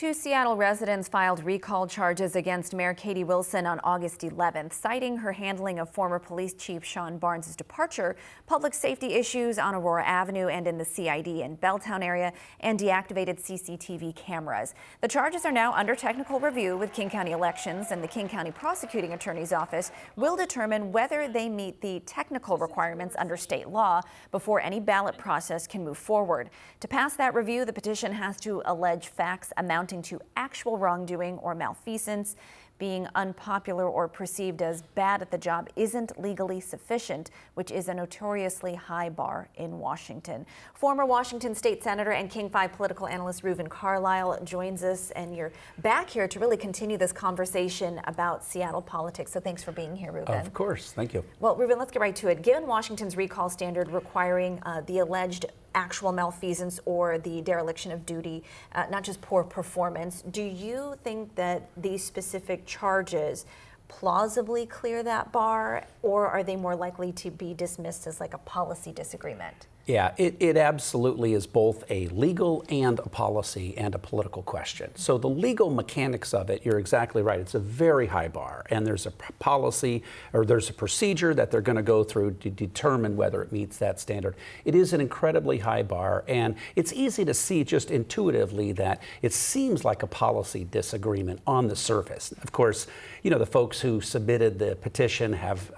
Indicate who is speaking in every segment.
Speaker 1: Two Seattle residents filed recall charges against Mayor Katie Wilson on August 11th, citing her handling of former police chief Sean Barnes' departure, public safety issues on Aurora Avenue and in the CID in Belltown area, and deactivated CCTV cameras. The charges are now under technical review with King County Elections, and the King County Prosecuting Attorney's Office will determine whether they meet the technical requirements under state law before any ballot process can move forward. To pass that review, the petition has to allege facts amounting to actual wrongdoing or malfeasance. Being unpopular or perceived as bad at the job isn't legally sufficient, which is a notoriously high bar in Washington. Former Washington State Senator and King 5 political analyst Reuven Carlyle joins us, and you're back here to really continue this conversation about Seattle politics. So thanks for being here, Reuven.
Speaker 2: Of course, thank you.
Speaker 1: Well, Reuven, let's get right to it. Given Washington's recall standard requiring the alleged actual malfeasance or the dereliction of duty, not just poor performance, do you think that these specific charges plausibly clear that bar, or are they more likely to be dismissed as like a policy disagreement?
Speaker 2: Yeah, it absolutely is both a legal and a policy and a political question. So the legal mechanics of it, you're exactly right. It's a very high bar, and there's a policy or there's a procedure that they're going to go through to determine whether it meets that standard. It is an incredibly high bar, and it's easy to see just intuitively that it seems like a policy disagreement on the surface. Of course, you know, the folks who submitted the petition have,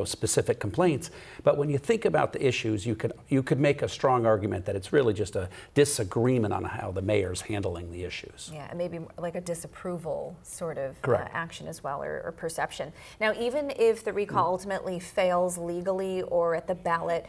Speaker 2: specific complaints, but when you think about the issues, you could make a strong argument that it's really just a disagreement on how the mayor's handling the issues.
Speaker 1: Yeah, and maybe like a disapproval sort of action as well, or perception. Now, even if the recall ultimately fails legally or at the ballot,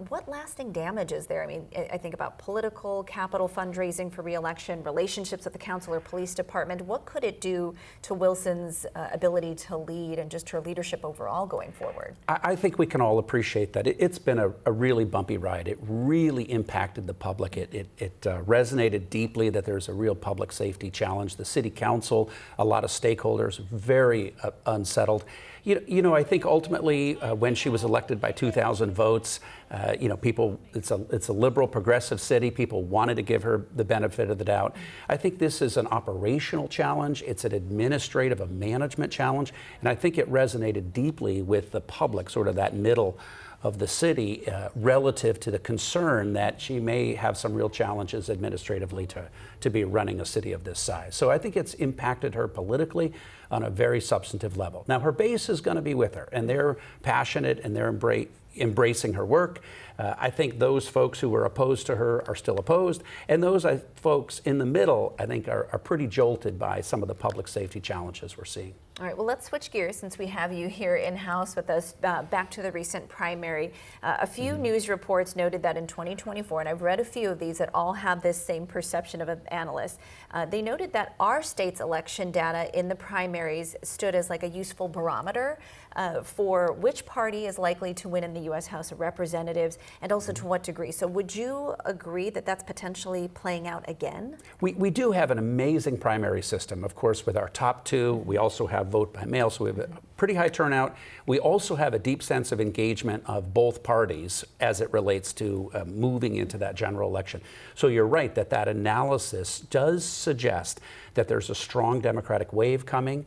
Speaker 1: what lasting damage is there? I mean, I think about political capital fundraising for re-election, relationships with the council or police department. What could it do to Wilson's ability to lead and just her leadership overall going forward?
Speaker 2: I think we can all appreciate that. It's been a really bumpy ride. It really impacted the public. It resonated deeply that there's a real public safety challenge. The city council, a lot of stakeholders, very unsettled. I think ultimately when she was elected by 2,000 votes, people, it's a liberal, progressive city. People wanted to give her the benefit of the doubt. I think this is an operational challenge. It's an administrative, a management challenge. And I think it resonated deeply with the public, sort of that middle of the city, relative to the concern that she may have some real challenges administratively to be running a city of this size. So I think it's impacted her politically on a very substantive level. Now, her base is going to be with her, and they're passionate and they're embracing her work. I think those folks who were opposed to her are still opposed, and those folks in the middle, I think, are pretty jolted by some of the public safety challenges we're seeing.
Speaker 1: All right, well, let's switch gears since we have you here in-house with us. Back to the recent primary. A few news reports noted that in 2024, and I've read a few of these that all have this same perception of an analyst, they noted that our state's election data in the primaries stood as like a useful barometer for which party is likely to win in the U.S. House of Representatives, and also to what degree. So would you agree that that's potentially playing out again?
Speaker 2: We do have an amazing primary system, of course, with our top two. We also have vote by mail, so we have a pretty high turnout. We also have a deep sense of engagement of both parties as it relates to moving into that general election. So you're right that analysis does suggest that there's a strong Democratic wave coming.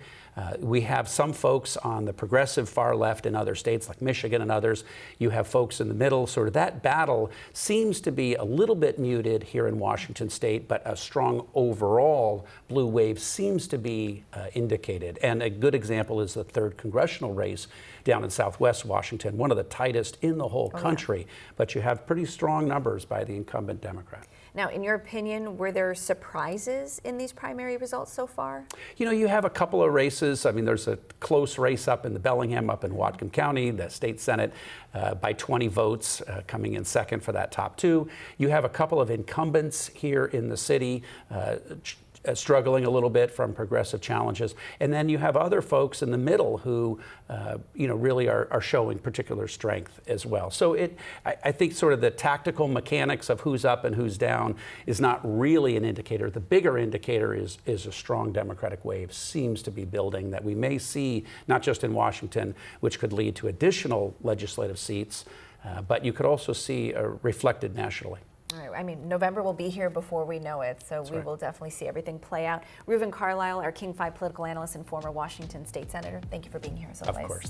Speaker 2: We have some folks on the progressive far left in other states like Michigan and others. You have folks in the middle. Sort of that battle seems to be a little bit muted here in Washington state, but a strong overall blue wave seems to be indicated. And a good example is the 3rd congressional race down in Southwest Washington, one of the tightest in the whole country. But you have pretty strong numbers by the incumbent Democrat.
Speaker 1: Now, in your opinion, were there surprises in these primary results so far?
Speaker 2: You have a couple of races. I mean, there's a close race up in the Bellingham, up in Whatcom County, the state Senate by 20 votes, coming in second for that top two. You have a couple of incumbents here in the city struggling a little bit from progressive challenges. And then you have other folks in the middle who, really are showing particular strength as well. So I think sort of the tactical mechanics of who's up and who's down is not really an indicator. The bigger indicator is a strong Democratic wave seems to be building that we may see, not just in Washington, which could lead to additional legislative seats, but you could also see reflected nationally.
Speaker 1: All right. I mean, November will be here before we know it, so we will definitely see everything play out. Reuven Carlyle, our King 5 political analyst and former Washington state senator, thank you for being here as always.
Speaker 2: Of course.